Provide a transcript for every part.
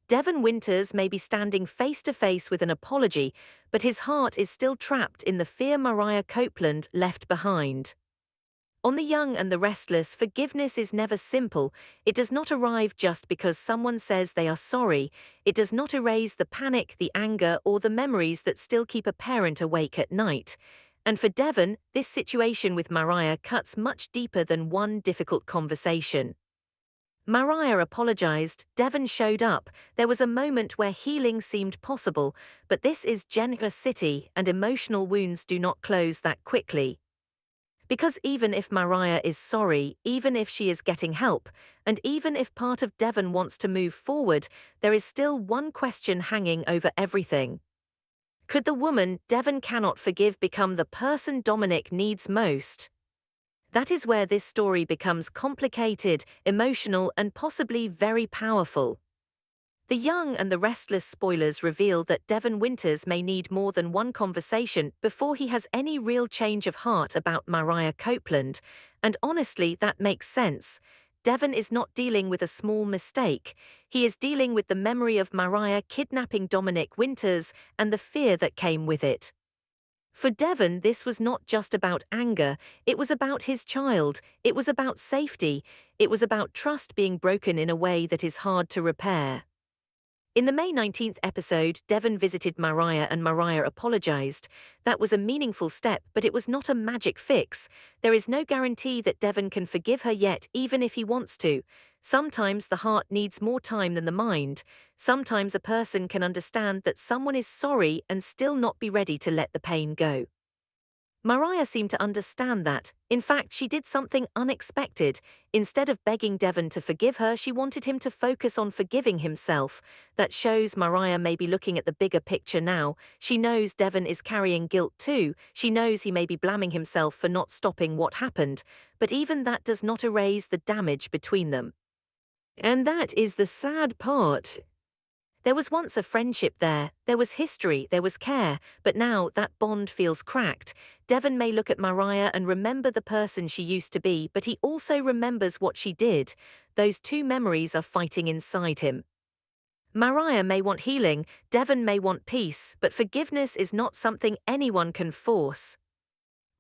Devon Winters may be standing face to face with an apology, but his heart is still trapped in the fear Mariah Copeland left behind. On The Young and the Restless, forgiveness is never simple. It does not arrive just because someone says they are sorry. It does not erase the panic, the anger, or the memories that still keep a parent awake at night. And for Devon, this situation with Mariah cuts much deeper than one difficult conversation. Mariah apologized, Devon showed up, there was a moment where healing seemed possible, but this is Genoa City and emotional wounds do not close that quickly. Because even if Mariah is sorry, even if she is getting help, and even if part of Devon wants to move forward, there is still one question hanging over everything. Could the woman Devon cannot forgive become the person Dominic needs most? That is where this story becomes complicated, emotional, and possibly very powerful. The Young and the Restless spoilers reveal that Devon Winters may need more than one conversation before he has any real change of heart about Mariah Copeland, and honestly, that makes sense. Devon is not dealing with a small mistake. He is dealing with the memory of Mariah kidnapping Dominic Winters and the fear that came with it. For Devon, this was not just about anger, it was about his child, it was about safety, it was about trust being broken in a way that is hard to repair. In the May 19th episode, Devon visited Mariah and Mariah apologized. That was a meaningful step, but it was not a magic fix. There is no guarantee that Devon can forgive her yet, even if he wants to. Sometimes the heart needs more time than the mind. Sometimes a person can understand that someone is sorry and still not be ready to let the pain go. Mariah seemed to understand that. In fact, she did something unexpected. Instead of begging Devon to forgive her, she wanted him to focus on forgiving himself. That shows Mariah may be looking at the bigger picture now. She knows Devon is carrying guilt too. She knows he may be blaming himself for not stopping what happened. But even that does not erase the damage between them. And that is the sad part. There was once a friendship there was history, there was care, but now that bond feels cracked. Devon may look at Mariah and remember the person she used to be, but he also remembers what she did. Those two memories are fighting inside him. Mariah may want healing, Devon may want peace, but forgiveness is not something anyone can force.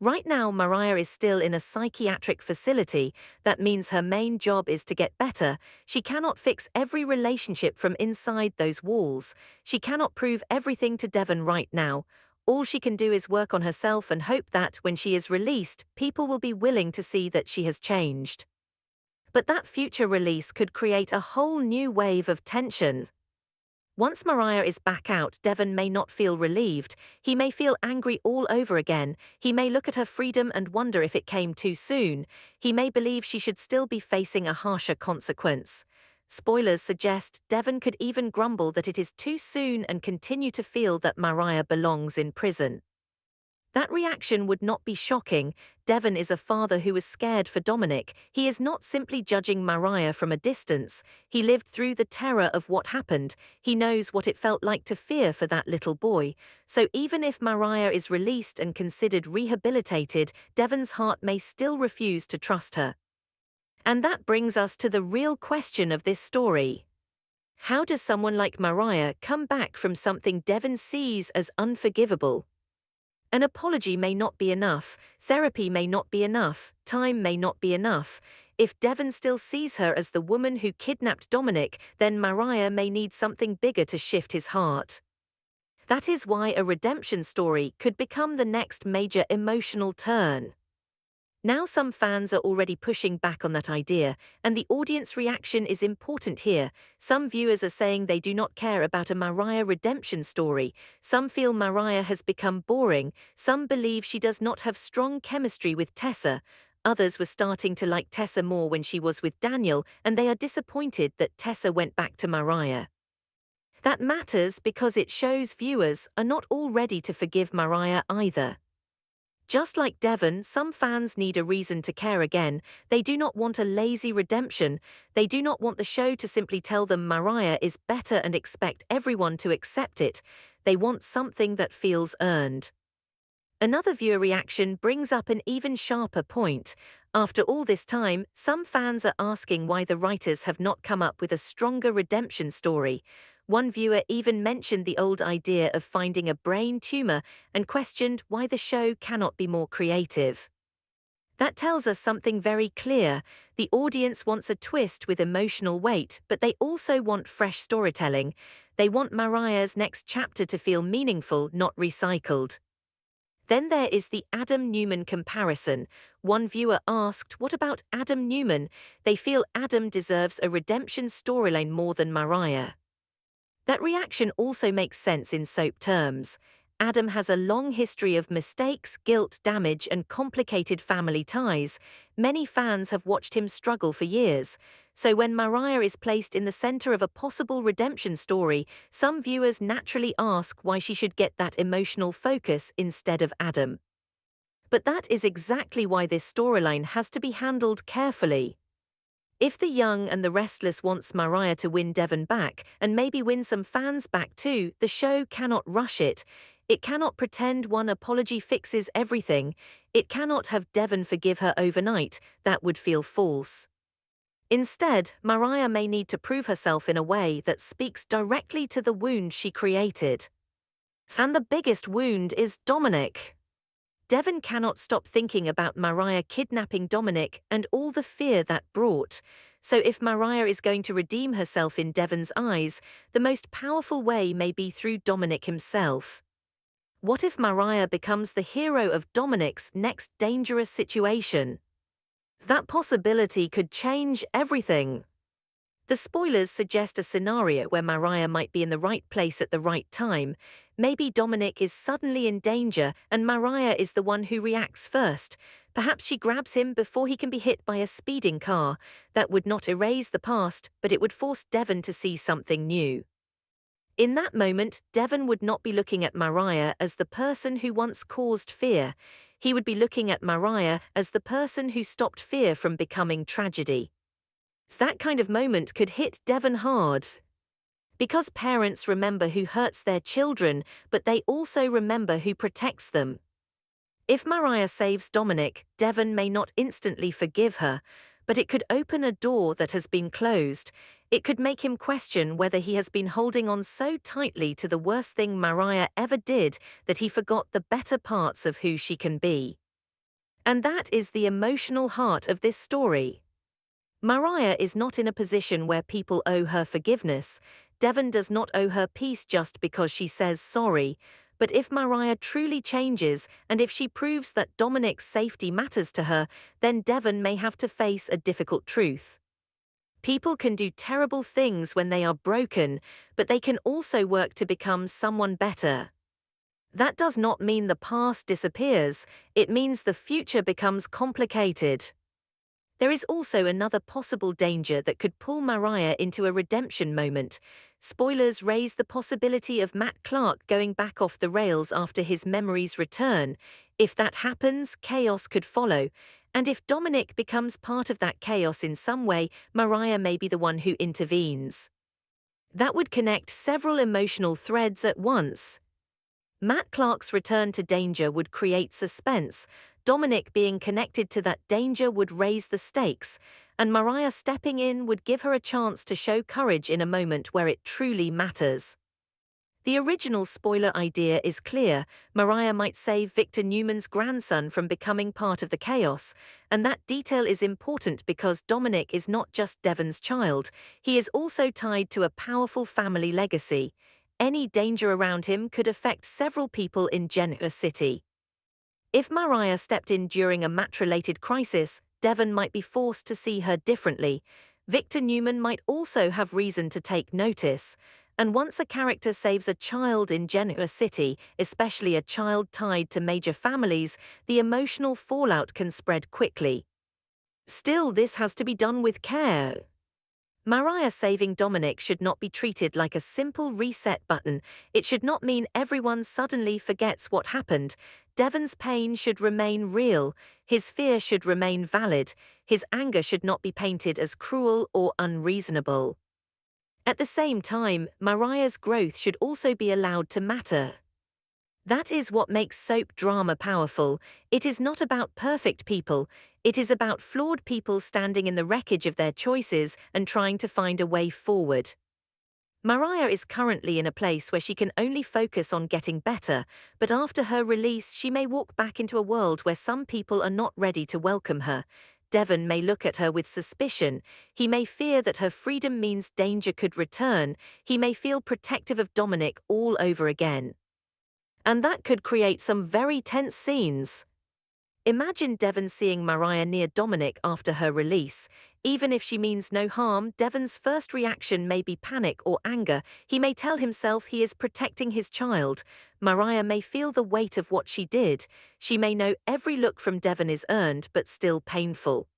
Right now, Mariah is still in a psychiatric facility. That means her main job is to get better. She cannot fix every relationship from inside those walls. She cannot prove everything to Devon right now. All she can do is work on herself and hope that, when she is released, people will be willing to see that she has changed. But that future release could create a whole new wave of tension. Once Mariah is back out, Devon may not feel relieved. He may feel angry all over again. He may look at her freedom and wonder if it came too soon. He may believe she should still be facing a harsher consequence. Spoilers suggest Devon could even grumble that it is too soon and continue to feel that Mariah belongs in prison. That reaction would not be shocking. Devon is a father who is scared for Dominic. He is not simply judging Mariah from a distance. He lived through the terror of what happened. He knows what it felt like to fear for that little boy. So even if Mariah is released and considered rehabilitated, Devon's heart may still refuse to trust her. And that brings us to the real question of this story. How does someone like Mariah come back from something Devon sees as unforgivable? An apology may not be enough, therapy may not be enough, time may not be enough. If Devon still sees her as the woman who kidnapped Dominic, then Mariah may need something bigger to shift his heart. That is why a redemption story could become the next major emotional turn. Now some fans are already pushing back on that idea, and the audience reaction is important here. Some viewers are saying they do not care about a Mariah redemption story. Some feel Mariah has become boring. Some believe she does not have strong chemistry with Tessa. Others were starting to like Tessa more when she was with Daniel, and they are disappointed that Tessa went back to Mariah. That matters because it shows viewers are not all ready to forgive Mariah either. Just like Devon, some fans need a reason to care again. They do not want a lazy redemption. They do not want the show to simply tell them Mariah is better and expect everyone to accept it. They want something that feels earned. Another viewer reaction brings up an even sharper point. After all this time, some fans are asking why the writers have not come up with a stronger redemption story. One viewer even mentioned the old idea of finding a brain tumor and questioned why the show cannot be more creative. That tells us something very clear. The audience wants a twist with emotional weight, but they also want fresh storytelling. They want Mariah's next chapter to feel meaningful, not recycled. Then there is the Adam Newman comparison. One viewer asked, what about Adam Newman? They feel Adam deserves a redemption storyline more than Mariah. That reaction also makes sense in soap terms. Adam has a long history of mistakes, guilt, damage, and complicated family ties. Many fans have watched him struggle for years. So when Mariah is placed in the center of a possible redemption story, some viewers naturally ask why she should get that emotional focus instead of Adam. But that is exactly why this storyline has to be handled carefully. If The Young and the Restless wants Mariah to win Devon back, and maybe win some fans back too, the show cannot rush it. It cannot pretend one apology fixes everything. It cannot have Devon forgive her overnight. That would feel false. Instead, Mariah may need to prove herself in a way that speaks directly to the wound she created. And the biggest wound is Dominic. Devon cannot stop thinking about Mariah kidnapping Dominic and all the fear that brought. So if Mariah is going to redeem herself in Devon's eyes, the most powerful way may be through Dominic himself. What if Mariah becomes the hero of Dominic's next dangerous situation? That possibility could change everything. The spoilers suggest a scenario where Mariah might be in the right place at the right time. Maybe Dominic is suddenly in danger and Mariah is the one who reacts first. Perhaps she grabs him before he can be hit by a speeding car. That would not erase the past, but it would force Devon to see something new. In that moment, Devon would not be looking at Mariah as the person who once caused fear. He would be looking at Mariah as the person who stopped fear from becoming tragedy. That kind of moment could hit Devon hard. Because parents remember who hurts their children, but they also remember who protects them. If Mariah saves Dominic, Devon may not instantly forgive her, but it could open a door that has been closed. It could make him question whether he has been holding on so tightly to the worst thing Mariah ever did that he forgot the better parts of who she can be. And that is the emotional heart of this story. Mariah is not in a position where people owe her forgiveness. Devon does not owe her peace just because she says sorry. But if Mariah truly changes, and if she proves that Dominic's safety matters to her, then Devon may have to face a difficult truth. People can do terrible things when they are broken, but they can also work to become someone better. That does not mean the past disappears, it means the future becomes complicated. There is also another possible danger that could pull Mariah into a redemption moment. Spoilers raise the possibility of Matt Clark going back off the rails after his memories return. If that happens, chaos could follow. And if Dominic becomes part of that chaos in some way, Mariah may be the one who intervenes. That would connect several emotional threads at once. Matt Clark's return to danger would create suspense. Dominic being connected to that danger would raise the stakes, and Mariah stepping in would give her a chance to show courage in a moment where it truly matters. The original spoiler idea is clear. Mariah might save Victor Newman's grandson from becoming part of the chaos, and that detail is important because Dominic is not just Devon's child, he is also tied to a powerful family legacy. Any danger around him could affect several people in Genoa City. If Mariah stepped in during a Matt-related crisis, Devon might be forced to see her differently. Victor Newman might also have reason to take notice. And once a character saves a child in Genoa City, especially a child tied to major families, the emotional fallout can spread quickly. Still, this has to be done with care. Mariah saving Dominic should not be treated like a simple reset button. It should not mean everyone suddenly forgets what happened. Devon's pain should remain real. His fear should remain valid. His anger should not be painted as cruel or unreasonable. At the same time, Mariah's growth should also be allowed to matter. That is what makes soap drama powerful. It is not about perfect people. It is about flawed people standing in the wreckage of their choices and trying to find a way forward. Mariah is currently in a place where she can only focus on getting better, but after her release, she may walk back into a world where some people are not ready to welcome her. Devon may look at her with suspicion. He may fear that her freedom means danger could return. He may feel protective of Dominic all over again. And that could create some very tense scenes. Imagine Devon seeing Mariah near Dominic after her release. Even if she means no harm, Devon's first reaction may be panic or anger. He may tell himself he is protecting his child. Mariah may feel the weight of what she did. She may know every look from Devon is earned but still painful.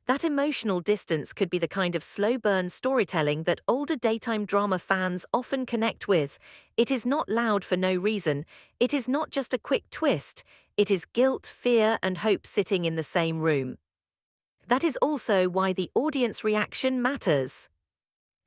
That emotional distance could be the kind of slow-burn storytelling that older daytime drama fans often connect with. It is not loud for no reason. It is not just a quick twist. It is guilt, fear, and hope sitting in the same room. That is also why the audience reaction matters.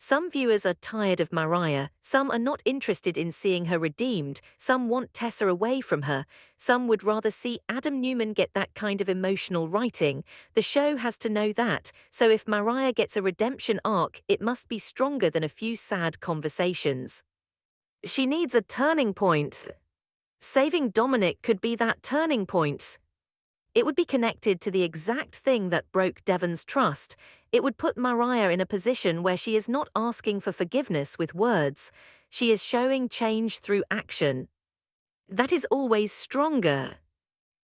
Some viewers are tired of Mariah, some are not interested in seeing her redeemed, some want Tessa away from her, some would rather see Adam Newman get that kind of emotional writing. The show has to know that, so if Mariah gets a redemption arc, it must be stronger than a few sad conversations. She needs a turning point. Saving Dominic could be that turning point. It would be connected to the exact thing that broke Devon's trust. It would put Mariah in a position where she is not asking for forgiveness with words. She is showing change through action. That is always stronger.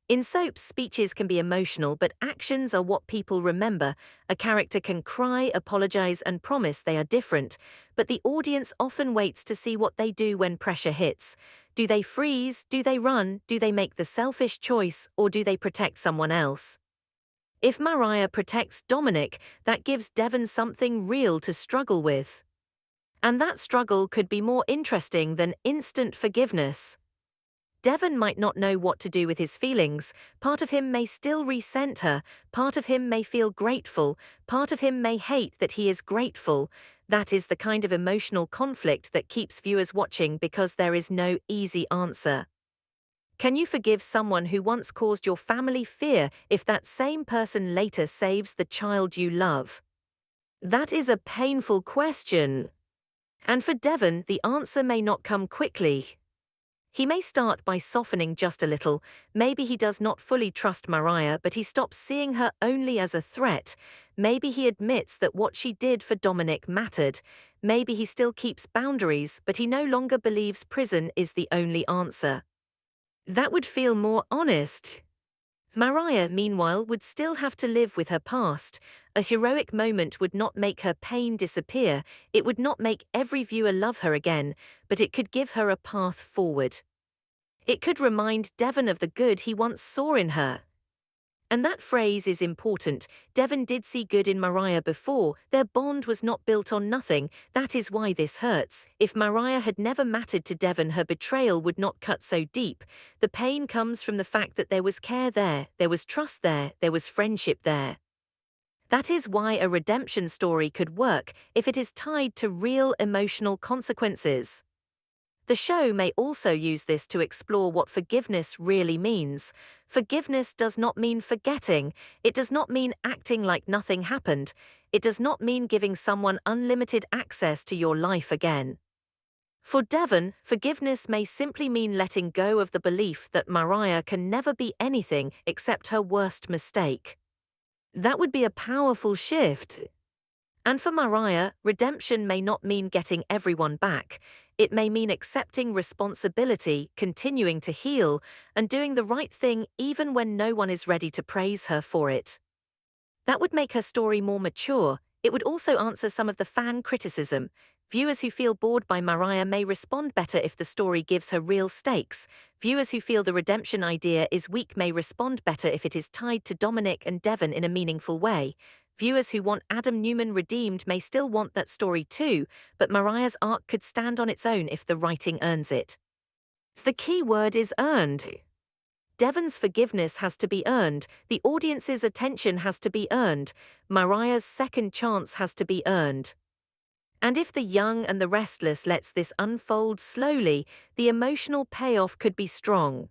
In soaps, speeches can be emotional, but actions are what people remember. A character can cry, apologize, and promise they are different, but the audience often waits to see what they do when pressure hits. Do they freeze? Do they run? Do they make the selfish choice? Or do they protect someone else? If Mariah protects Dominic, that gives Devon something real to struggle with. And that struggle could be more interesting than instant forgiveness. Devon might not know what to do with his feelings. Part of him may still resent her, part of him may feel grateful, part of him may hate that he is grateful. That is the kind of emotional conflict that keeps viewers watching because there is no easy answer. Can you forgive someone who once caused your family fear if that same person later saves the child you love? That is a painful question. And for Devon, the answer may not come quickly. He may start by softening just a little. Maybe he does not fully trust Mariah, but he stops seeing her only as a threat. Maybe he admits that what she did for Dominic mattered. Maybe he still keeps boundaries, but he no longer believes prison is the only answer. That would feel more honest. Mariah, meanwhile, would still have to live with her past. A heroic moment would not make her pain disappear, it would not make every viewer love her again, but it could give her a path forward. It could remind Devon of the good he once saw in her. And that phrase is important. Devon did see good in Mariah before. Their bond was not built on nothing. That is why this hurts. If Mariah had never mattered to Devon, her betrayal would not cut so deep. The pain comes from the fact that there was care there was trust there was friendship there. That is why a redemption story could work if it is tied to real emotional consequences. The show may also use this to explore what forgiveness really means. Forgiveness does not mean forgetting. It does not mean acting like nothing happened. It does not mean giving someone unlimited access to your life again. For Devon, forgiveness may simply mean letting go of the belief that Mariah can never be anything except her worst mistake. That would be a powerful shift. And for Mariah, redemption may not mean getting everyone back. It may mean accepting responsibility, continuing to heal, and doing the right thing even when no one is ready to praise her for it. That would make her story more mature. It would also answer some of the fan criticism. Viewers who feel bored by Mariah may respond better if the story gives her real stakes. Viewers who feel the redemption idea is weak may respond better if it is tied to Dominic and Devon in a meaningful way. Viewers who want Adam Newman redeemed may still want that story too, but Mariah's arc could stand on its own if the writing earns it. The key word is earned. Devon's forgiveness has to be earned, the audience's attention has to be earned, Mariah's second chance has to be earned. And if The Young and the Restless lets this unfold slowly, the emotional payoff could be strong.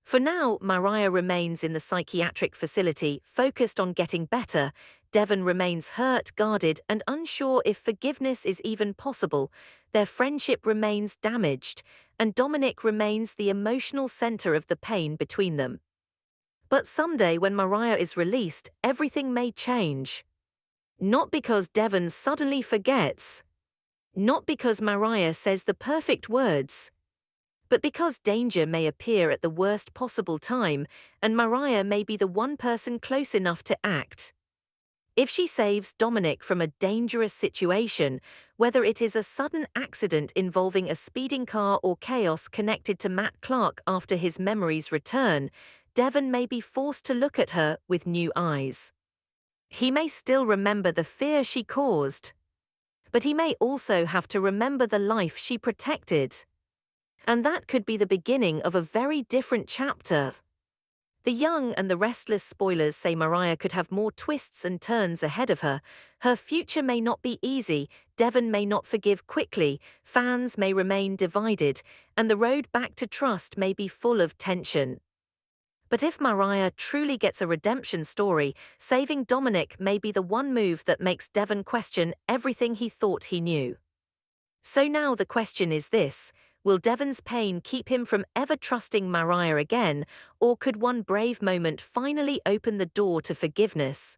For now, Mariah remains in the psychiatric facility, focused on getting better. Devon remains hurt, guarded, and unsure if forgiveness is even possible. Their friendship remains damaged, and Dominic remains the emotional center of the pain between them. But someday, when Mariah is released, everything may change. Not because Devon suddenly forgets, not because Mariah says the perfect words, but because danger may appear at the worst possible time, and Mariah may be the one person close enough to act. If she saves Dominic from a dangerous situation, whether it is a sudden accident involving a speeding car or chaos connected to Matt Clark after his memories return, Devon may be forced to look at her with new eyes. He may still remember the fear she caused, but he may also have to remember the life she protected. And that could be the beginning of a very different chapter. The Young and the Restless spoilers say Mariah could have more twists and turns ahead of her. Her future may not be easy, Devon may not forgive quickly, fans may remain divided, and the road back to trust may be full of tension. But if Mariah truly gets a redemption story, saving Dominic may be the one move that makes Devon question everything he thought he knew. So now the question is this: will Devon's pain keep him from ever trusting Mariah again, or could one brave moment finally open the door to forgiveness?